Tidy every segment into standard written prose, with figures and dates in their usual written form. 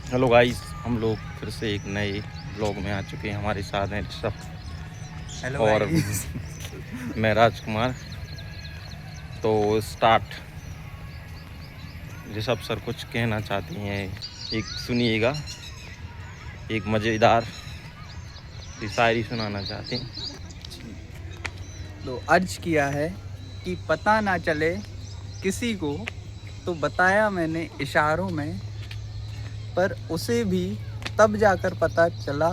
Hello guys, हम लोग फिर से एक नए ब्लॉग में आ चुके हैं। हमारे साथ हैं ऋषभ हेलो और गाइस। मैं राजकुमार। तो स्टार्ट। ऋषभ सर कुछ कहना चाहते हैं, एक सुनिएगा, एक मज़ेदार सी शायरी सुनाना चाहते हैं। तो अर्ज किया है कि पता ना चले किसी को, तो बताया मैंने इशारों में, पर उसे भी तब जाकर पता चला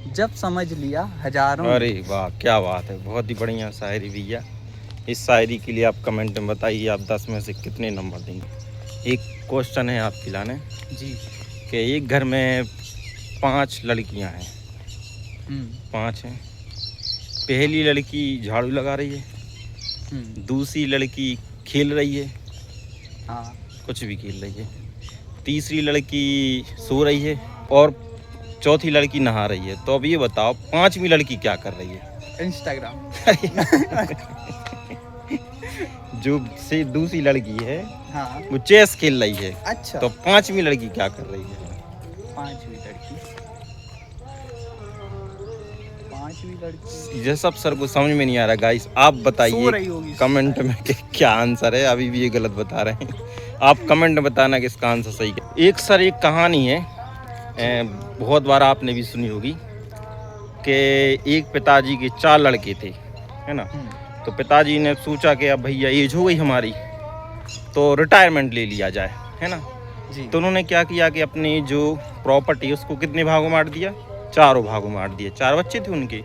जब समझ लिया हजारों अरे ने। वाह, क्या बात है, बहुत ही बढ़िया शायरी भैया। इस शायरी के लिए आप कमेंट में बताइए, आप 10 में से कितने नंबर देंगे। एक क्वेश्चन है आपके लाने जी। कि एक घर में 5 लड़कियां हैं। हम्म 5 हैं। पहली लड़की झाड़ू लगा रही है, हम्म दूसरी लड़की खेल रही है, हाँ। कुछ भी खेल रही है, तीसरी लड़की सो रही है और चौथी लड़की नहा रही है। तो अब ये बताओ, पांचवी लड़की क्या कर रही है? इंस्टाग्राम। जो से दूसरी लड़की है हाँ। वो चेस खेल रही है। अच्छा। तो पांचवी लड़की क्या कर रही है? पांचवी लड़की पांचवी लड़की ये सब सर को समझ में नहीं आ रहा। गाइस आप सो बताइए रही होगी कमेंट में कि क्या आंसर है। अभी भी ये गलत बता रहे हैं। आप कमेंट में बताना कि इसका आंसर सही है। एक सर एक कहानी है, बहुत बार आपने भी सुनी होगी कि एक पिताजी के 4 लड़के थे, है ना। तो पिताजी ने सोचा कि अब भैया एज हो गई हमारी, तो रिटायरमेंट ले लिया जाए, है ना। जी। तो उन्होंने क्या किया कि अपनी जो प्रॉपर्टी उसको कितने भागों में बांट दिया? 4 भागों में बांट दिया। 4 बच्चे थे उनके।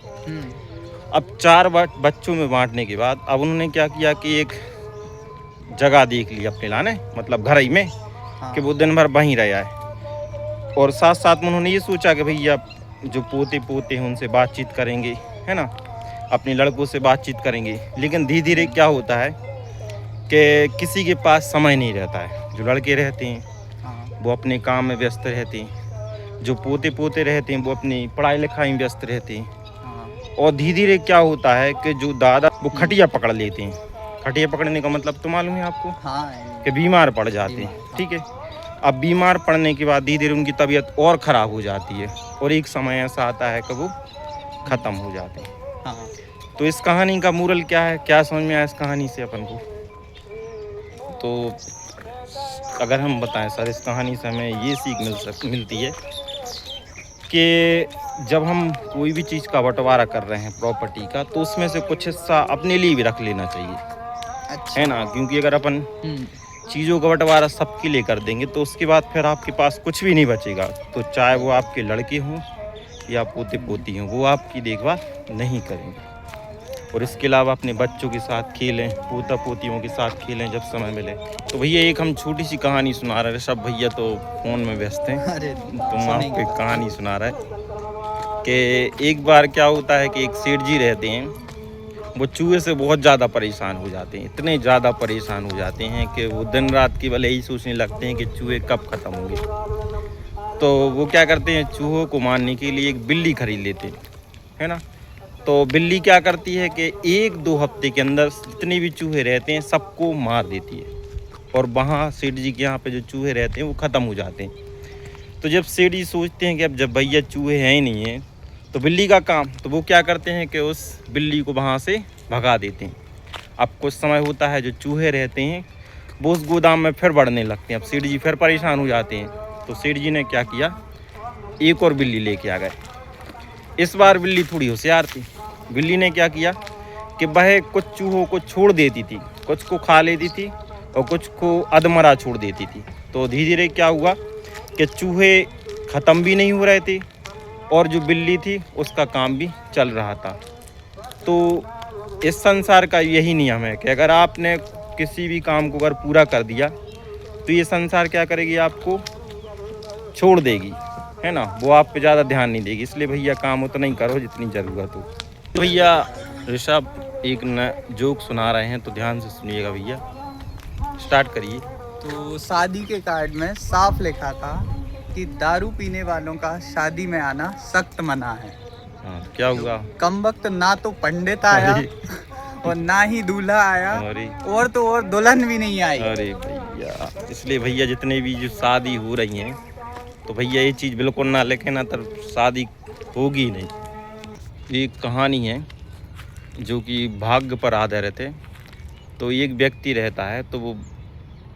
अब 4 बच्चों में बांटने के बाद अब उन्होंने क्या किया कि एक जगह देख ली अपने लाने, मतलब घर ही में, हाँ। कि वो दिन भर वहीं रह आए। और साथ साथ में उन्होंने ये सोचा कि भैया जो पोते पोते हैं उनसे बातचीत करेंगे, है ना, अपने लड़कों से बातचीत करेंगे। लेकिन धीरे धीरे क्या होता है कि किसी के पास समय नहीं रहता है। जो लड़के रहते हैं हाँ। वो अपने काम में व्यस्त रहते हैं, जो पोते पोते रहते हैं वो अपनी पढ़ाई लिखाई में व्यस्त रहते हैं। हाँ। और धीरे धीरे क्या होता है कि जो दादा वो खटिया पकड़ लेते हैं। खटिया पकड़ने का मतलब तो मालूम है आपको, हाँ। कि बीमार पड़ जाते हैं, बीमार। ठीक है। अब बीमार पड़ने के बाद धीरे धीरे उनकी तबीयत और ख़राब हो जाती है और एक समय ऐसा आता है कि वो ख़त्म हो जाते हैं। हाँ। तो इस कहानी का मोरल क्या है, क्या समझ में आया इस कहानी से अपन को? तो अगर हम बताएं सर, इस कहानी से हमें ये सीख मिलती है कि जब हम कोई भी चीज़ का बंटवारा कर रहे हैं प्रॉपर्टी का, तो उसमें से कुछ हिस्सा अपने लिए भी रख लेना चाहिए, अच्छा। है ना। क्योंकि अगर अपन चीज़ों का बंटवारा सबके लिए कर देंगे तो उसके बाद फिर आपके पास कुछ भी नहीं बचेगा। तो चाहे वो आपके लड़के हों या पोते पोती हों, वो आपकी देखभाल नहीं करेंगे। और इसके अलावा अपने बच्चों के साथ खेलें, पोता पोतियों के साथ खेलें जब समय मिले। तो भैया एक हम छोटी सी कहानी सुना रहे हैं। सब भैया तो फ़ोन में व्यस्त हैं, अरे तो हम आपको सुनेंगे। एक कहानी सुना रहा है कि एक बार क्या होता है कि एक सेठ जी रहते हैं, वो चूहे से बहुत ज़्यादा परेशान हो जाते हैं। इतने ज़्यादा परेशान हो जाते हैं कि वो दिन रात केवल यही सोचने लगते हैं कि चूहे कब ख़त्म होंगे। तो वो क्या करते हैं, चूहों को मारने के लिए एक बिल्ली खरीद लेते हैं, है ना। तो बिल्ली क्या करती है कि 1-2 हफ्ते के अंदर जितने भी चूहे रहते हैं सबको मार देती है। और वहाँ सेठ जी के यहाँ पे जो चूहे रहते हैं वो ख़त्म हो जाते हैं। तो जब सेठ जी सोचते हैं कि अब जब भैया चूहे हैं ही नहीं हैं तो बिल्ली का काम, तो वो क्या करते हैं कि उस बिल्ली को वहाँ से भगा देते हैं। अब कुछ समय होता है, जो चूहे रहते हैं वो उस गोदाम में फिर बढ़ने लगते हैं। अब सेठ जी फिर परेशान हो जाते हैं। तो सेठ जी ने क्या किया, एक और बिल्ली लेके आ गए। इस बार बिल्ली थोड़ी होशियार थी। बिल्ली ने क्या किया कि वह कुछ चूहों को छोड़ देती थी, कुछ को खा लेती थी और कुछ को अधमरा छोड़ देती थी। तो धीरे धीरे क्या हुआ कि चूहे ख़त्म भी नहीं हो रहे थे और जो बिल्ली थी उसका काम भी चल रहा था। तो इस संसार का यही नियम है कि अगर आपने किसी भी काम को अगर पूरा कर दिया तो ये संसार क्या करेगी, आपको छोड़ देगी, है ना। वो आप पे ज़्यादा ध्यान नहीं देगी। इसलिए भैया काम उतना ही करो जितनी ज़रूरत हो। तो भैया ऋषभ एक न जोक सुना रहे हैं, तो ध्यान से सुनिएगा भैया, स्टार्ट करिए। तो शादी के कार्ड में साफ लिखा था कि दारू पीने वालों का शादी में आना सख्त मना है। हाँ, क्या हुआ? कम वक्त ना तो पंडित आया अरे और ना ही दूल्हा आया, अरे और तो और दुल्हन भी नहीं आई। अरे भैया, इसलिए भैया जितने भी जो शादी हो रही हैं तो भैया ये चीज़ बिल्कुल ना लिखें ना, तब शादी होगी नहीं। एक कहानी है जो कि भाग्य पर आधारित है। तो एक व्यक्ति रहता है, तो वो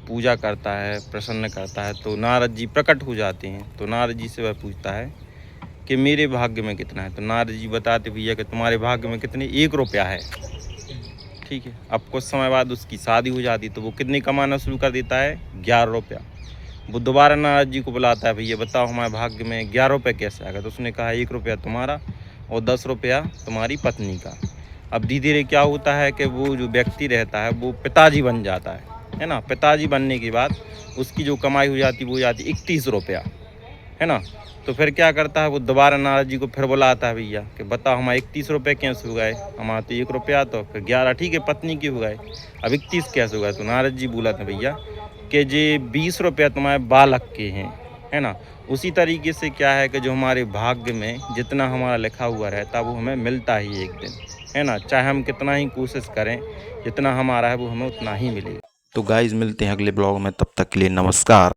पूजा करता है, प्रसन्न करता है, तो नारद जी प्रकट हो जाते हैं। तो नारद जी से वह पूछता है कि मेरे भाग्य में कितना है। तो नारद जी बताते भैया कि तुम्हारे भाग्य में कितने, 1 रुपया है। ठीक है। अब कुछ समय बाद उसकी शादी हो जाती, तो वो कितने कमाना शुरू कर देता है, 11 रुपया। वो दोबारा नारद जी को बुलाता है, भैया बताओ हमारे भाग्य में 11 रुपये कैसे आ गया। तो उसने कहा 1 रुपया तुम्हारा और 10 रुपया तुम्हारी पत्नी का। अब धीरे धीरे क्या होता है कि वो जो व्यक्ति रहता है वो पिताजी बन जाता है ना। पिताजी बनने के बाद उसकी जो कमाई हो जाती वो हो जाती 31 रुपया, है ना। तो फिर क्या करता है, वो दोबारा नारद जी को फिर बुलाता है, भैया कि बताओ हमारे 31 रुपये कैसे हो गए, हमारा तो 1 रुपया, तो फिर 11 ठीक है पत्नी के हो गए, अब 31 कैसे हो गए। तो नारद जी बोला था भैया कि जे 20 रुपया तुम्हारे बालक के हैं, है ना। उसी तरीके से क्या है कि जो हमारे भाग्य में जितना हमारा लिखा हुआ रहता वो हमें मिलता ही एक दिन, है ना। चाहे हम कितना ही कोशिश करें, जितना हमारा है वो हमें उतना ही मिलेगा। तो गाइज मिलते हैं अगले ब्लॉग में, तब तक के लिए नमस्कार।